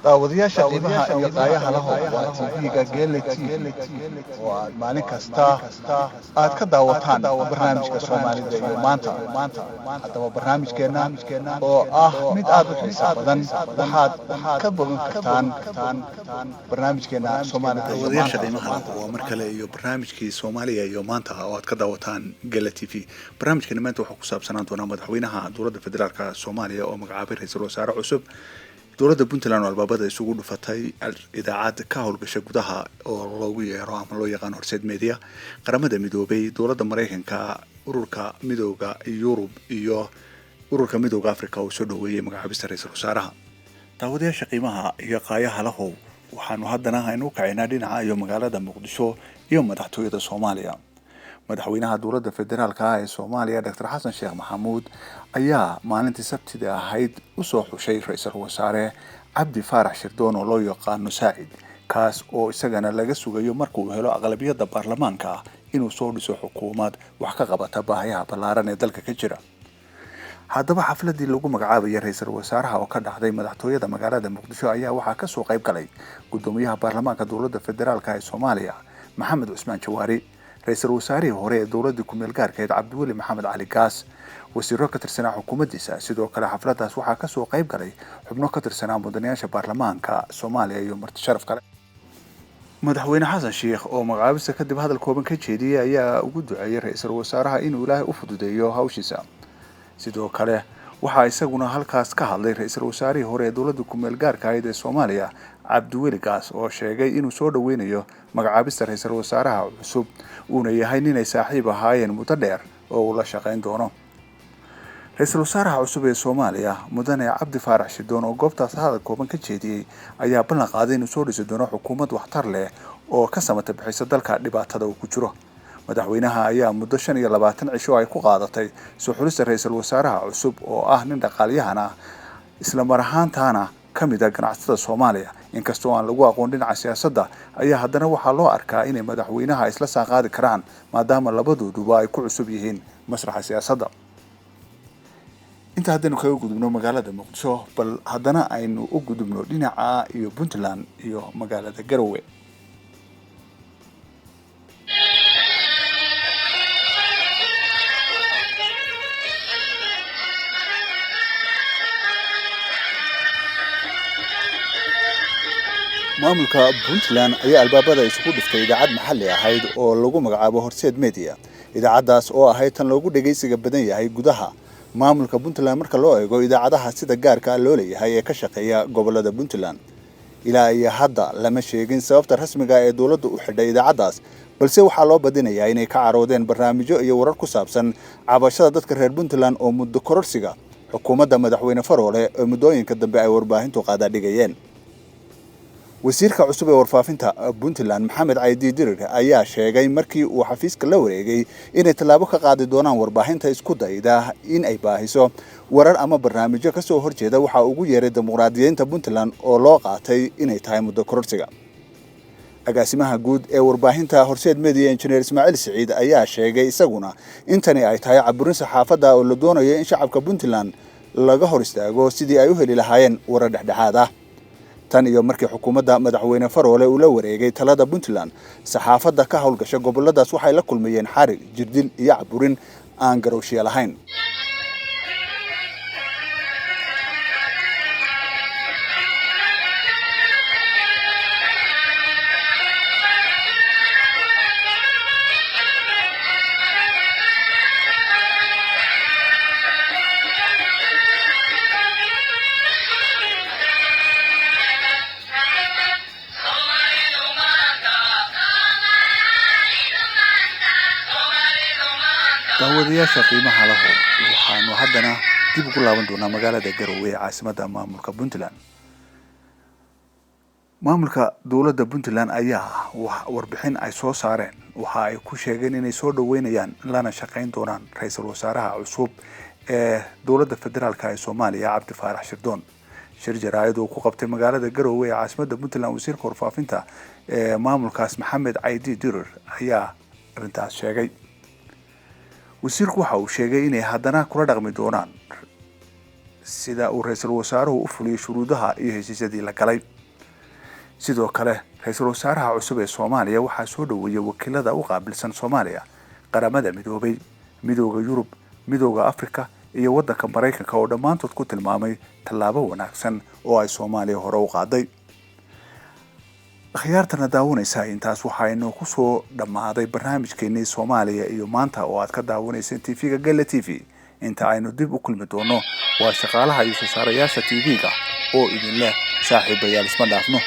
daawadayaasha qiimaha iyo qaayaha lahow waa TV-ga Gele TV oo aad maalin kasta aad ka daawataan barnaamijka Soomaalida iyo maanta haddaba barnaamijkeena oo ah mid aad u xiiso badan waxaad ka bogan kartaan barnaamijkeena Soomaalida iyo maanta qiimaha waa mar kale iyo barnaamijkii Soomaaliya iyo maanta oo aad ka daawataan Gele TV barnaamijkeena maanta wuxuu ku saabsanaan doonaa madaxweynaha dowladda federaalka Soomaaliya oo magacaabay ra'iisul wasaare cusub dowladda Puntland oo albaabada isugu dhufatay idaacad ka howlgasha gudaha oo loogu yeero ama loo yaqaan Horseed Media qaramada midoobay dowladda Mareykanka ururka midowga Yurub iyo ururka midowga Afrika oo soo dhaweeyay magacaabista ra'iisul wasaaraha daawadayaasha qiimaha iyo qaayaha lahow waxaanu haddana aynu kacaynaa dhinaca iyo magaalada Muqdisho iyo madaxtooyada Soomaaliya madaxweynaha dowladda federaalka ee Soomaaliya Dr. Xasan Sheekh Maxamuud ayaa maalintii Sabtida ahayd u soo xushay ra'iisul wasaare Cabdi Faarax Shirdoon oo loo yaqaan Saacid kaas oo isagana laga sugayo markuu helo aqlabiyadda baarlamaanka inuu soo dhiso xukuumad wax ka qabata baahiyaha ballaaran ee dalka ka jira haddaba xafladii lagu magacaabay ra'iisul wasaaraha oo ka dhacday madaxtooyada magaalada Muqdisho ayaa waxaa ka soo qayb galay gudoomiyaha baarlamaanka dowladda federaalka ee Soomaaliya Maxamed Cusmaan Jawaari ra'iisul wasaarihii hore ee dowladda ku meel gaarkeed Cabdiweli Maxamed Cali Gaas wasiiro ka tirsanaa xukuumaddiisa sidoo kale xafladaas waxaa ka soo qayb galay xubno ka tirsanaa mudanayaasha baarlamaanka Soomaaliya iyo marti sharaf kale madaxweyne Xasan Sheekh oo magacaabista kadib hadal kooban ka jeediyay ayaa ugu duceeyay ra'iisul wasaaraha inuu Ilaahay u fududeeyo hawshiisa sidoo kale waxaa isaguna halkaas ka hadlay ra'iisul wasaarihii hore ee dowladda ku meel gaarka ah ee Soomaaliya Cabdiweli Gaas oo sheegay inuu soo dhaweynayo magacaabista ra'iisul wasaaraha cusub uuna yahay nin ay saaxiib ahaayeen muddo dheer oo uu la shaqeyn doono ra'iisul wasaaraha cusub ee Soomaaliya mudane Cabdi Faarax Shirdoon oo goobtaas hadal kooban ka jeediyay ayaa ballan qaaday inuu soo dhisi doono xukuumad waxtar leh oo ka samata bixisa dalka dhibaatada uu ku jiro madaxweynaha ayaa muddo 25 cisho ay ku qaadatay soo xulista ra'iisul wasaaraha cusub oo ah nin dhaqaaliyahan ah isla mar ahaantaana kamid ah ganacsatada Soomaaliya inkastoo aan lagu aqoon dhinaca siyaasadda ayaa haddana waxaa loo arkaa inay madaxweynaha isla saaqaadi karaan maadaama labadooduba ay ku cusub yihiin masraxa siyaasadda inta haddaynu kaga gudubno magaalada Muqdisho bal haddana aynu u gudubno dhinaca iyo Puntland iyo magaalada Garowe maamulka Puntland ayaa albaabada isugu dhiftay idaacad maxalli ahayd oo lagu magacaabo Horseed Media idaacadaas oo ahayd tan loogu dhageysiga badan yahay gudaha maamulka Puntland marka loo eego idaacadaha sida gaarka ah loo leeyahay ee ka shaqeeya gobolada Puntland ilaa iyo hadda lama sheegin sababta rasmiga ah ee dowladdu u xidhay idaacadaas balse waxaa loo badinayaa inay ka caroodeen barnaamijyo iyo warar ku saabsan cabashada dadka reer Puntland oo muddo kororsiga xukuumadda madaxweyne Faroole ee muddooyinka dambe ay warbaahintu qaada dhigayeen wasiirka cusub ee warfaafinta Puntland Maxamed Caydi Dirir ayaa sheegay markii uu xafiiska la wareegay inay tallaabo ka qaadi doonaan warbaahinta isku dayda in ay baahiso warar ama barnaamijyo ka soo horjeeda waxa ugu yeeray dimuqraadiyiinta Puntland oo loo qaatay inay tahay muddo kororsiga agaasimaha guud ee warbaahinta Horseed Media Engineer Ismaaciil Saciid ayaa sheegay isaguna intani ay tahay caburin saxaafadda oo la doonayo in shacabka Puntland laga hor istaago sidii ay u heli lahaayeen warar dhexdhexaad ah tan iyo markii xukuumadda madaxweyne Faroole uu la wareegay talada Puntland saxaafadda ka howlgasha goboladaas waxay la kulmayeen xarig jirdil iyo caburin aan garowshiye lahayn daawadayaasha qiimaha lahow waxaanu haddana dib ugu laaban doonaa magaalada Garowe ee caasimadda maamulka Puntland maamulka dowladda Puntland ayaa warbixin ay soo saareen waxa ay ku sheegeen inay soo dhaweynayaan lana shaqeyn doonaan ra'iisul wasaaraha cusub ee dowladda federaalka ee Soomaaliya Cabdi Faarax Shirdoon shir jaraa'id oo ku qabtay magaalada Garowe ee caasimadda Puntland wasiirka warfaafinta ee maamulkaas Maxamed Caydi Dirir ayaa arintaas sheegay wasiirku waxa uu sheegay inay haddana kula dhaqmi doonaan sida uu ra'iisul wasaaruhu u fuliyay shuruudaha iyo heshiisyadii la galay sidoo kale ra'iisul wasaaraha cusub ee Soomaaliya waxaa soo dhaweeyay wakiilada u qaabilsan Soomaaliya qaramada midoobay midowga Yurub midowga Afrika iyo waddanka Mareykanka oo dhamaantood ku tilmaamay tallaabo wanaagsan oo ay Soomaaliya hore u qaaday khiyaartana daawanaysa intaas waxaynu ku soo dhamaaday barnaamijkeennii Soomaaliya iyo maanta oo aad ka daawanayseen TV-ga Gale TV inta aynu dib u kulmi doono waa shaqaalaha iyo soo saarayaasha TV-ga oo idin leh saaxiibayaal isma dhaafno